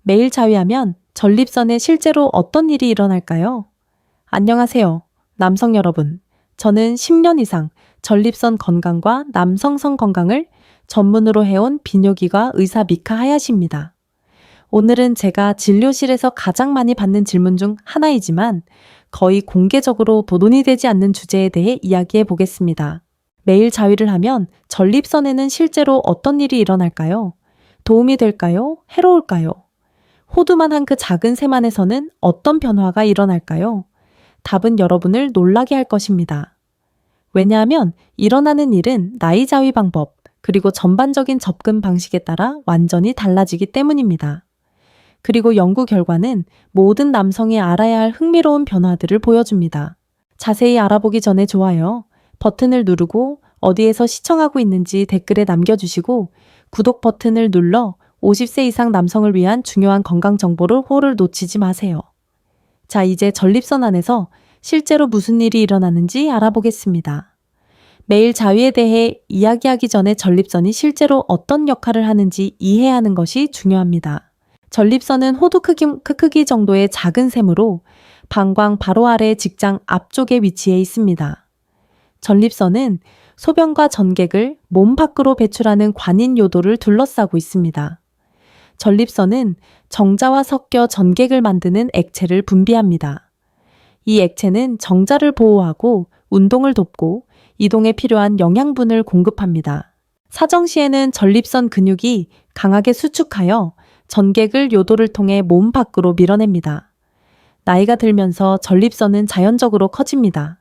매일 자위하면 전립선에 실제로 어떤 일이 일어날까요? 안녕하세요, 남성 여러분. 저는 10년 이상 전립선 건강과 남성성 건강을 전문으로 해온 비뇨기과 의사 미카 하야시입니다. 오늘은 제가 진료실에서 가장 많이 받는 질문 중 하나이지만 거의 공개적으로 보도이 되지 않는 주제에 대해 이야기해 보겠습니다. 매일 자위를 하면 전립선에는 실제로 어떤 일이 일어날까요? 도움이 될까요? 해로울까요? 호두만 한 그 작은 세만에서는 어떤 변화가 일어날까요? 답은 여러분을 놀라게 할 것입니다. 왜냐하면 일어나는 일은 나이 자위 방법, 그리고 전반적인 접근 방식에 따라 완전히 달라지기 때문입니다. 그리고 연구 결과는 모든 남성이 알아야 할 흥미로운 변화들을 보여줍니다. 자세히 알아보기 전에 좋아요 버튼을 누르고 어디에서 시청하고 있는지 댓글에 남겨주시고 구독 버튼을 눌러 50세 이상 남성을 위한 중요한 건강 정보를 호를 놓치지 마세요. 자, 이제 전립선 안에서 실제로 무슨 일이 일어나는지 알아보겠습니다. 매일 자위에 대해 이야기하기 전에 전립선이 실제로 어떤 역할을 하는지 이해하는 것이 중요합니다. 전립선은 호두 크기 정도의 작은 샘으로 방광 바로 아래 직장 앞쪽에 위치해 있습니다. 전립선은 소변과 전객을 몸 밖으로 배출하는 관인 요도를 둘러싸고 있습니다. 전립선은 정자와 섞여 전객을 만드는 액체를 분비합니다. 이 액체는 정자를 보호하고 운동을 돕고 이동에 필요한 영양분을 공급합니다. 사정 시에는 전립선 근육이 강하게 수축하여 전객을 요도를 통해 몸 밖으로 밀어냅니다. 나이가 들면서 전립선은 자연적으로 커집니다.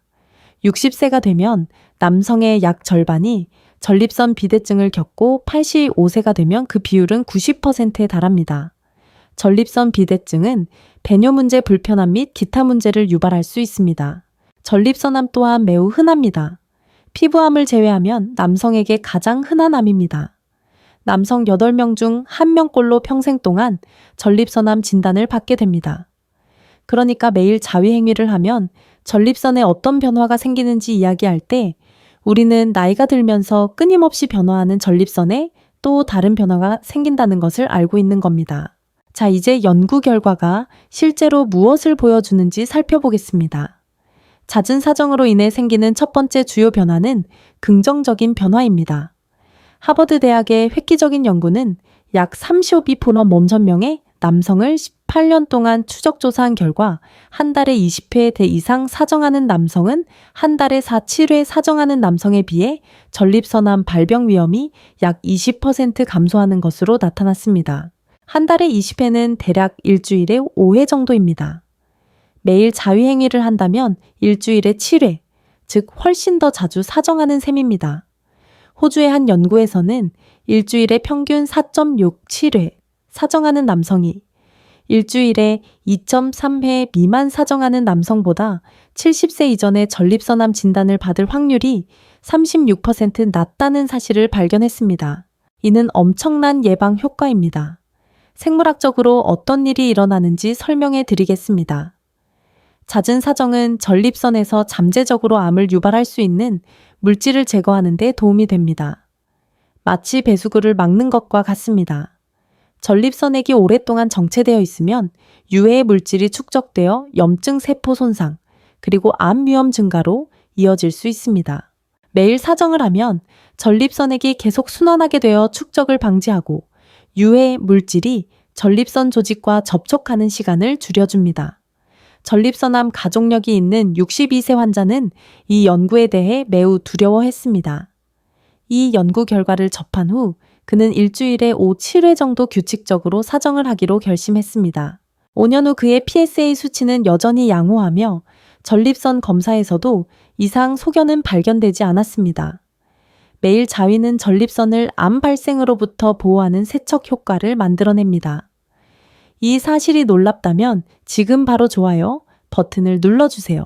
60세가 되면 남성의 약 절반이 전립선 비대증을 겪고 85세가 되면 그 비율은 90%에 달합니다. 전립선 비대증은 배뇨 문제 불편함 및 기타 문제를 유발할 수 있습니다. 전립선암 또한 매우 흔합니다. 피부암을 제외하면 남성에게 가장 흔한 암입니다. 남성 8명 중 1명꼴로 평생 동안 전립선암 진단을 받게 됩니다. 그러니까 매일 자위 행위를 하면 전립선에 어떤 변화가 생기는지 이야기할 때 우리는 나이가 들면서 끊임없이 변화하는 전립선에 또 다른 변화가 생긴다는 것을 알고 있는 겁니다. 자, 이제 연구 결과가 실제로 무엇을 보여주는지 살펴보겠습니다. 잦은 사정으로 인해 생기는 첫 번째 주요 변화는 긍정적인 변화입니다. 하버드 대학의 획기적인 연구는 약 35B 몸천명의 남성을 18년 동안 추적 조사한 결과 한 달에 20회 이상 사정하는 남성은 한 달에 7회 사정하는 남성에 비해 전립선암 발병 위험이 약 20% 감소하는 것으로 나타났습니다. 한 달에 20회는 대략 일주일에 5회 정도입니다. 매일 자위 행위를 한다면 일주일에 7회, 즉 훨씬 더 자주 사정하는 셈입니다. 호주의 한 연구에서는 일주일에 평균 4.67회 사정하는 남성이 일주일에 2.3회 미만 사정하는 남성보다 70세 이전에 전립선암 진단을 받을 확률이 36% 낮다는 사실을 발견했습니다. 이는 엄청난 예방 효과입니다. 생물학적으로 어떤 일이 일어나는지 설명해 드리겠습니다. 잦은 사정은 전립선에서 잠재적으로 암을 유발할 수 있는 물질을 제거하는 데 도움이 됩니다. 마치 배수구를 막는 것과 같습니다. 전립선액이 오랫동안 정체되어 있으면 유해의 물질이 축적되어 염증 세포 손상, 그리고 암 위험 증가로 이어질 수 있습니다. 매일 사정을 하면 전립선액이 계속 순환하게 되어 축적을 방지하고 유해 물질이 전립선 조직과 접촉하는 시간을 줄여줍니다. 전립선암 가족력이 있는 62세 환자는 이 연구에 대해 매우 두려워했습니다. 이 연구 결과를 접한 후 그는 일주일에 7회 정도 규칙적으로 사정을 하기로 결심했습니다. 5년 후 그의 PSA 수치는 여전히 양호하며 전립선 검사에서도 이상 소견은 발견되지 않았습니다. 매일 자위는 전립선을 암 발생으로부터 보호하는 세척 효과를 만들어냅니다. 이 사실이 놀랍다면 지금 바로 좋아요 버튼을 눌러주세요.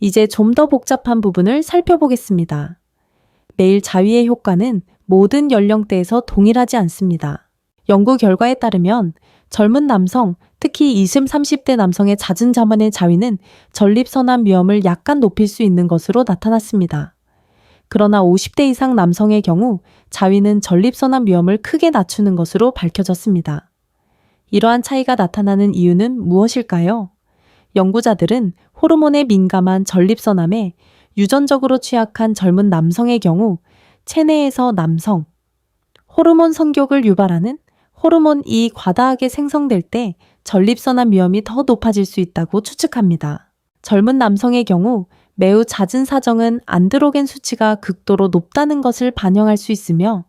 이제 좀 더 복잡한 부분을 살펴보겠습니다. 매일 자위의 효과는 모든 연령대에서 동일하지 않습니다. 연구 결과에 따르면 젊은 남성, 특히 20, 30대 남성의 잦은 자만의 자위는 전립선암 위험을 약간 높일 수 있는 것으로 나타났습니다. 그러나 50대 이상 남성의 경우 자위는 전립선암 위험을 크게 낮추는 것으로 밝혀졌습니다. 이러한 차이가 나타나는 이유는 무엇일까요? 연구자들은 호르몬에 민감한 전립선암에 유전적으로 취약한 젊은 남성의 경우 체내에서 남성, 호르몬 성욕을 유발하는 호르몬 E 과다하게 생성될 때 전립선암 위험이 더 높아질 수 있다고 추측합니다. 젊은 남성의 경우 매우 잦은 사정은 안드로겐 수치가 극도로 높다는 것을 반영할 수 있으며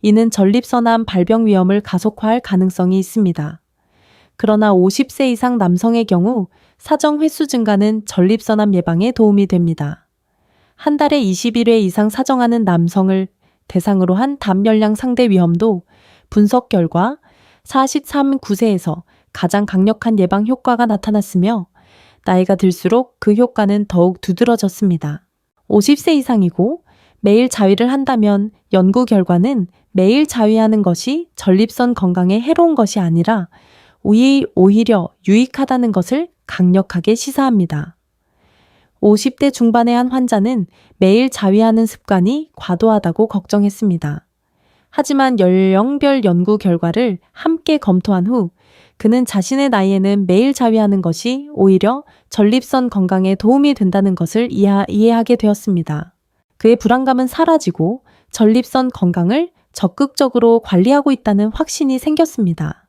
이는 전립선암 발병 위험을 가속화할 가능성이 있습니다. 그러나 50세 이상 남성의 경우 사정 횟수 증가는 전립선암 예방에 도움이 됩니다. 한 달에 21회 이상 사정하는 남성을 대상으로 한 담열량 상대 위험도 분석 결과 43.9세에서 가장 강력한 예방 효과가 나타났으며 나이가 들수록 그 효과는 더욱 두드러졌습니다. 50세 이상이고 매일 자위를 한다면 연구 결과는 매일 자위하는 것이 전립선 건강에 해로운 것이 아니라 오히려 유익하다는 것을 강력하게 시사합니다. 50대 중반의 한 환자는 매일 자위하는 습관이 과도하다고 걱정했습니다. 하지만 연령별 연구 결과를 함께 검토한 후 그는 자신의 나이에는 매일 자위하는 것이 오히려 전립선 건강에 도움이 된다는 것을 이해하게 되었습니다. 그의 불안감은 사라지고 전립선 건강을 적극적으로 관리하고 있다는 확신이 생겼습니다.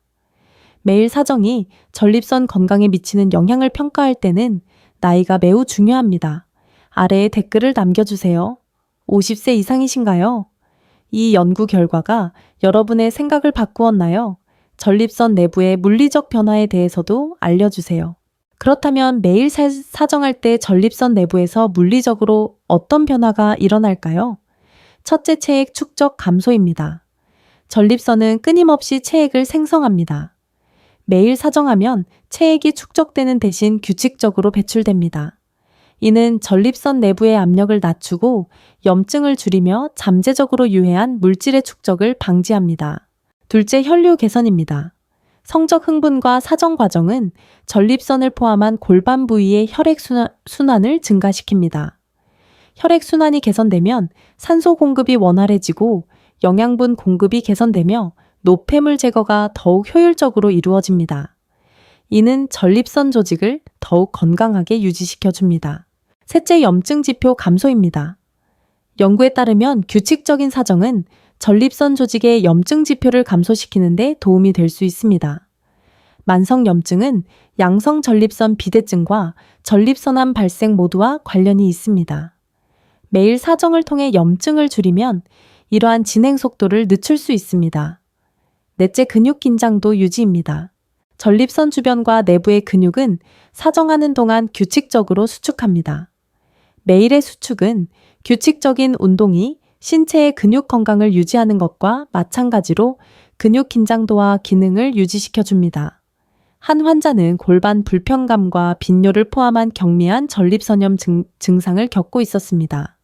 매일 사정이 전립선 건강에 미치는 영향을 평가할 때는 나이가 매우 중요합니다. 아래에 댓글을 남겨주세요. 50세 이상이신가요? 이 연구 결과가 여러분의 생각을 바꾸었나요? 전립선 내부의 물리적 변화에 대해서도 알려주세요. 그렇다면 매일 사정할 때 전립선 내부에서 물리적으로 어떤 변화가 일어날까요? 첫째, 체액 축적 감소입니다. 전립선은 끊임없이 체액을 생성합니다. 매일 사정하면 체액이 축적되는 대신 규칙적으로 배출됩니다. 이는 전립선 내부의 압력을 낮추고 염증을 줄이며 잠재적으로 유해한 물질의 축적을 방지합니다. 둘째, 혈류 개선입니다. 성적 흥분과 사정 과정은 전립선을 포함한 골반 부위의 혈액 순환을 증가시킵니다. 혈액 순환이 개선되면 산소 공급이 원활해지고 영양분 공급이 개선되며 노폐물 제거가 더욱 효율적으로 이루어집니다. 이는 전립선 조직을 더욱 건강하게 유지시켜줍니다. 셋째, 염증 지표 감소입니다. 연구에 따르면 규칙적인 사정은 전립선 조직의 염증 지표를 감소시키는 데 도움이 될 수 있습니다. 만성 염증은 양성 전립선 비대증과 전립선암 발생 모두와 관련이 있습니다. 매일 사정을 통해 염증을 줄이면 이러한 진행 속도를 늦출 수 있습니다. 넷째, 근육 긴장도 유지입니다. 전립선 주변과 내부의 근육은 사정하는 동안 규칙적으로 수축합니다. 매일의 수축은 규칙적인 운동이 신체의 근육 건강을 유지하는 것과 마찬가지로 근육 긴장도와 기능을 유지시켜 줍니다. 한 환자는 골반 불편감과 빈뇨를 포함한 경미한 전립선염 증상을 겪고 있었습니다.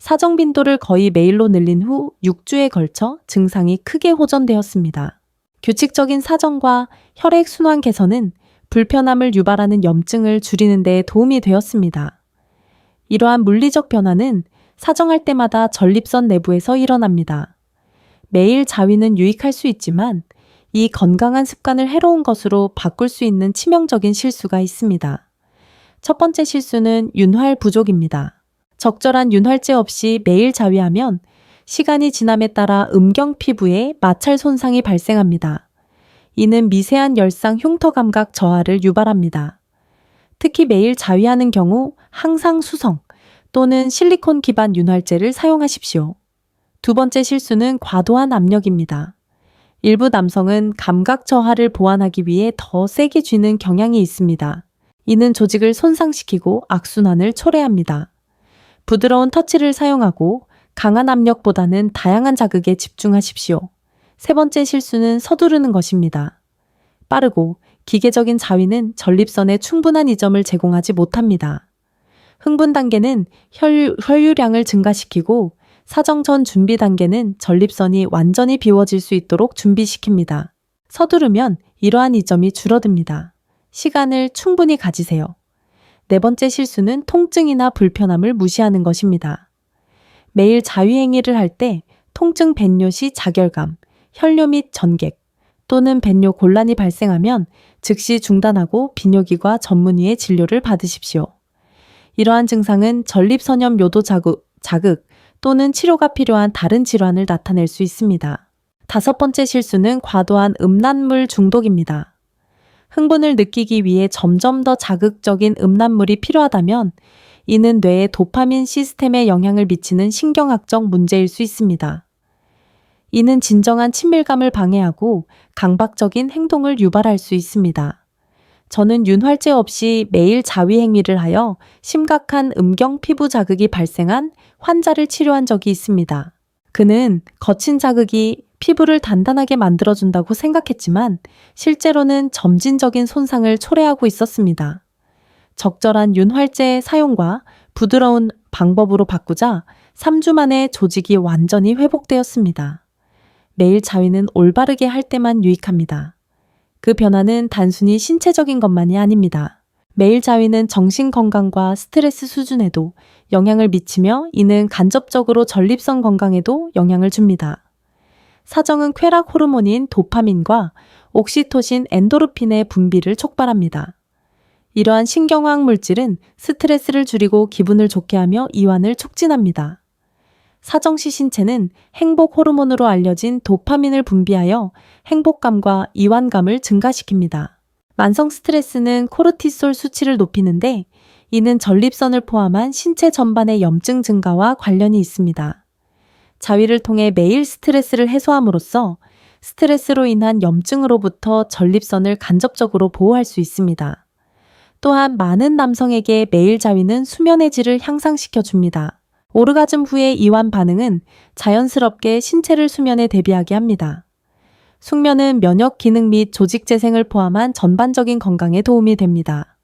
사정 빈도를 거의 매일로 늘린 후 6주에 걸쳐 증상이 크게 호전되었습니다. 규칙적인 사정과 혈액 순환 개선은 불편함을 유발하는 염증을 줄이는 데 도움이 되었습니다. 이러한 물리적 변화는 사정할 때마다 전립선 내부에서 일어납니다. 매일 자위는 유익할 수 있지만 이 건강한 습관을 해로운 것으로 바꿀 수 있는 치명적인 실수가 있습니다. 첫 번째 실수는 윤활 부족입니다. 적절한 윤활제 없이 매일 자위하면 시간이 지남에 따라 음경 피부에 마찰 손상이 발생합니다. 이는 미세한 열상 흉터 감각 저하를 유발합니다. 특히 매일 자위하는 경우 항상 수성 또는 실리콘 기반 윤활제를 사용하십시오. 두 번째 실수는 과도한 압력입니다. 일부 남성은 감각 저하를 보완하기 위해 더 세게 쥐는 경향이 있습니다. 이는 조직을 손상시키고 악순환을 초래합니다. 부드러운 터치를 사용하고 강한 압력보다는 다양한 자극에 집중하십시오. 세 번째 실수는 서두르는 것입니다. 빠르고 기계적인 자위는 전립선에 충분한 이점을 제공하지 못합니다. 흥분 단계는 혈류량을 증가시키고 사정 전 준비 단계는 전립선이 완전히 비워질 수 있도록 준비시킵니다. 서두르면 이러한 이점이 줄어듭니다. 시간을 충분히 가지세요. 네 번째 실수는 통증이나 불편함을 무시하는 것입니다. 매일 자위 행위를 할 때 통증 벤뇨 시 자결감, 혈뇨 및 전객, 또는 ben뇨 곤란이 발생하면 즉시 중단하고 비뇨기과 전문의의 진료를 받으십시오. 이러한 증상은 전립선염 요도 자극 또는 치료가 필요한 다른 질환을 나타낼 수 있습니다. 5번째 실수는 과도한 음란물 중독입니다. 흥분을 느끼기 위해 점점 더 자극적인 음란물이 필요하다면 이는 뇌의 도파민 시스템에 영향을 미치는 신경학적 문제일 수 있습니다. 이는 진정한 친밀감을 방해하고 강박적인 행동을 유발할 수 있습니다. 저는 윤활제 없이 매일 자위 행위를 하여 심각한 음경 피부 자극이 발생한 환자를 치료한 적이 있습니다. 그는 거친 자극이 피부를 단단하게 만들어준다고 생각했지만 실제로는 점진적인 손상을 초래하고 있었습니다. 적절한 윤활제 사용과 부드러운 방법으로 바꾸자 3주 만에 조직이 완전히 회복되었습니다. 매일 자위는 올바르게 할 때만 유익합니다. 그 변화는 단순히 신체적인 것만이 아닙니다. 매일 자위는 정신 건강과 스트레스 수준에도 영향을 미치며 이는 간접적으로 전립선 건강에도 영향을 줍니다. 사정은 쾌락 호르몬인 도파민과 옥시토신, 엔도르핀의 분비를 촉발합니다. 이러한 신경화학 물질은 스트레스를 줄이고 기분을 좋게 하며 이완을 촉진합니다. 사정시 신체는 행복 호르몬으로 알려진 도파민을 분비하여 행복감과 이완감을 증가시킵니다. 만성 스트레스는 코르티솔 수치를 높이는데 이는 전립선을 포함한 신체 전반의 염증 증가와 관련이 있습니다. 자위를 통해 매일 스트레스를 해소함으로써 스트레스로 인한 염증으로부터 전립선을 간접적으로 보호할 수 있습니다. 또한 많은 남성에게 매일 자위는 수면의 질을 향상시켜 줍니다. 오르가즘 후의 이완 반응은 자연스럽게 신체를 수면에 대비하게 합니다. 숙면은 면역 기능 및 조직 재생을 포함한 전반적인 건강에 도움이 됩니다.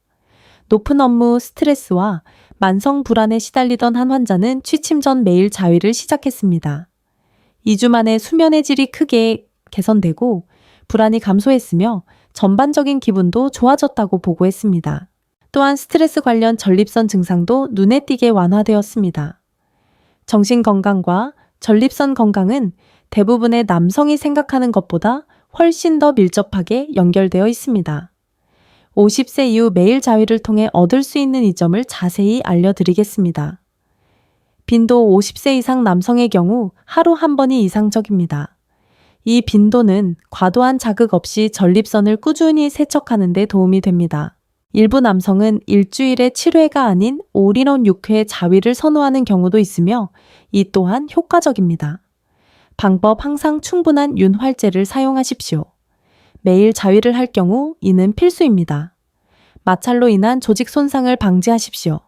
높은 업무 스트레스와 만성 불안에 시달리던 한 환자는 취침 전 매일 자위를 시작했습니다. 2주 만에 수면의 질이 크게 개선되고 불안이 감소했으며 전반적인 기분도 좋아졌다고 보고했습니다. 또한 스트레스 관련 전립선 증상도 눈에 띄게 완화되었습니다. 정신 건강과 전립선 건강은 대부분의 남성이 생각하는 것보다 훨씬 더 밀접하게 연결되어 있습니다. 50세 이후 매일 자위를 통해 얻을 수 있는 이점을 자세히 알려드리겠습니다. 빈도 50세 이상 남성의 경우 하루 한 번이 이상적입니다. 이 빈도는 과도한 자극 없이 전립선을 꾸준히 세척하는 데 도움이 됩니다. 일부 남성은 일주일에 7회가 아닌 올인원 6회 자위를 선호하는 경우도 있으며 이 또한 효과적입니다. 방법: 항상 충분한 윤활제를 사용하십시오. 매일 자위를 할 경우 이는 필수입니다. 마찰로 인한 조직 손상을 방지하십시오.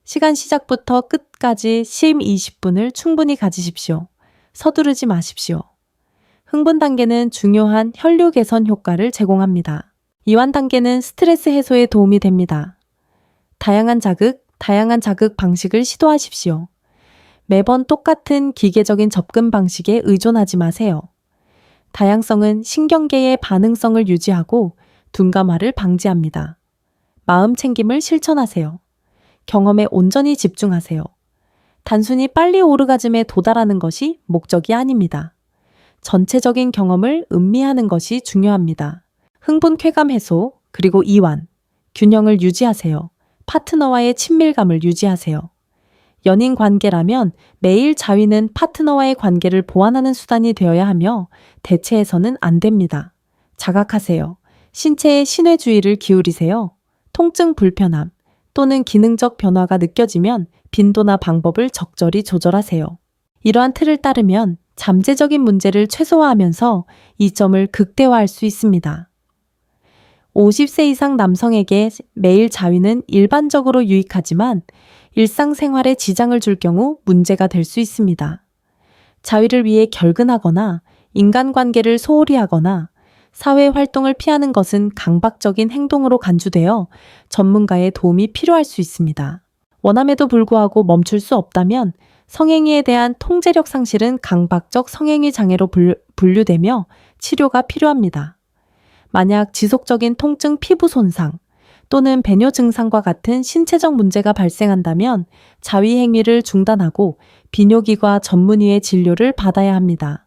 시간 시작부터 끝까지 심 20분을 충분히 가지십시오. 서두르지 마십시오. 흥분 단계는 중요한 혈류 개선 효과를 제공합니다. 이완 단계는 스트레스 해소에 도움이 됩니다. 다양한 자극 방식을 시도하십시오. 매번 똑같은 기계적인 접근 방식에 의존하지 마세요. 다양성은 신경계의 반응성을 유지하고 둔감화를 방지합니다. 마음 챙김을 실천하세요. 경험에 온전히 집중하세요. 단순히 빨리 오르가즘에 도달하는 것이 목적이 아닙니다. 전체적인 경험을 음미하는 것이 중요합니다. 흥분 쾌감 해소, 그리고 이완, 균형을 유지하세요. 파트너와의 친밀감을 유지하세요. 연인 관계라면 매일 자위는 파트너와의 관계를 보완하는 수단이 되어야 하며 대체해서는 안 됩니다. 자각하세요. 신체의 신뢰주의를 기울이세요. 통증 불편함 또는 기능적 변화가 느껴지면 빈도나 방법을 적절히 조절하세요. 이러한 틀을 따르면 잠재적인 문제를 최소화하면서 이점을 극대화할 수 있습니다. 50세 이상 남성에게 매일 자위는 일반적으로 유익하지만 일상생활에 지장을 줄 경우 문제가 될 수 있습니다. 자위를 위해 결근하거나 인간관계를 소홀히 하거나 사회 활동을 피하는 것은 강박적인 행동으로 간주되어 전문가의 도움이 필요할 수 있습니다. 원함에도 불구하고 멈출 수 없다면 성행위에 대한 통제력 상실은 강박적 성행위 장애로 분류되며 치료가 필요합니다. 만약 지속적인 통증, 피부 손상 또는 배뇨 증상과 같은 신체적 문제가 발생한다면 자위 행위를 중단하고 비뇨기과 전문의의 진료를 받아야 합니다.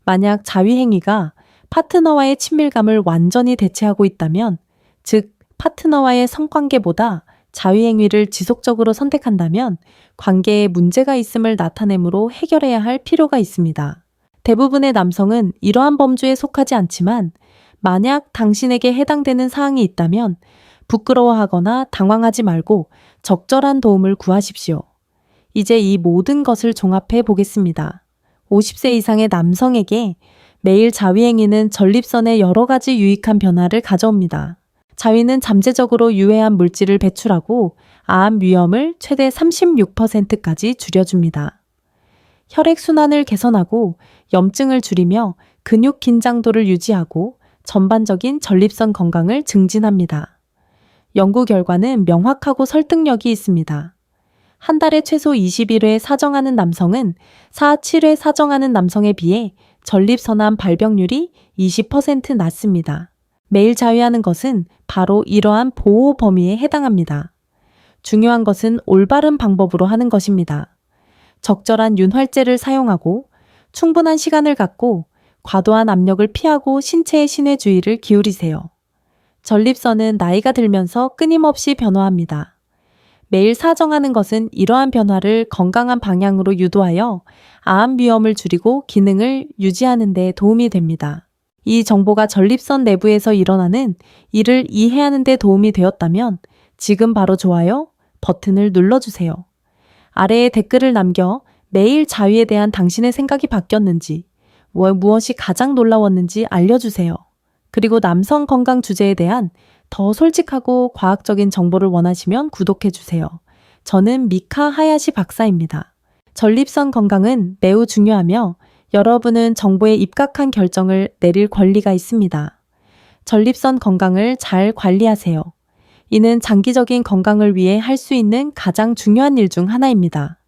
만약 자위 행위가 파트너와의 친밀감을 완전히 대체하고 있다면, 즉 파트너와의 성관계보다 자위행위를 지속적으로 선택한다면 관계에 문제가 있음을 나타내므로 해결해야 할 필요가 있습니다. 대부분의 남성은 이러한 범주에 속하지 않지만 만약 당신에게 해당되는 사항이 있다면 부끄러워하거나 당황하지 말고 적절한 도움을 구하십시오. 이제 이 모든 것을 종합해 보겠습니다. 50세 이상의 남성에게 매일 자위행위는 전립선에 여러 가지 유익한 변화를 가져옵니다. 자위는 잠재적으로 유해한 물질을 배출하고 암 위험을 최대 36%까지 줄여줍니다. 혈액순환을 개선하고 염증을 줄이며 근육 긴장도를 유지하고 전반적인 전립선 건강을 증진합니다. 연구 결과는 명확하고 설득력이 있습니다. 한 달에 최소 21회 사정하는 남성은 7회 사정하는 남성에 비해 전립선암 발병률이 20% 낮습니다. 매일 자위하는 것은 바로 이러한 보호 범위에 해당합니다. 중요한 것은 올바른 방법으로 하는 것입니다. 적절한 윤활제를 사용하고 충분한 시간을 갖고 과도한 압력을 피하고 신체의 신뢰주의를 기울이세요. 전립선은 나이가 들면서 끊임없이 변화합니다. 매일 사정하는 것은 이러한 변화를 건강한 방향으로 유도하여 암 위험을 줄이고 기능을 유지하는 데 도움이 됩니다. 이 정보가 전립선 내부에서 일어나는 일을 이해하는 데 도움이 되었다면 지금 바로 좋아요 버튼을 눌러주세요. 아래에 댓글을 남겨 매일 자위에 대한 당신의 생각이 바뀌었는지, 무엇이 가장 놀라웠는지 알려주세요. 그리고 남성 건강 주제에 대한 더 솔직하고 과학적인 정보를 원하시면 구독해주세요. 저는 미카 하야시 박사입니다. 전립선 건강은 매우 중요하며 여러분은 정보에 입각한 결정을 내릴 권리가 있습니다. 전립선 건강을 잘 관리하세요. 이는 장기적인 건강을 위해 할 수 있는 가장 중요한 일 중 하나입니다.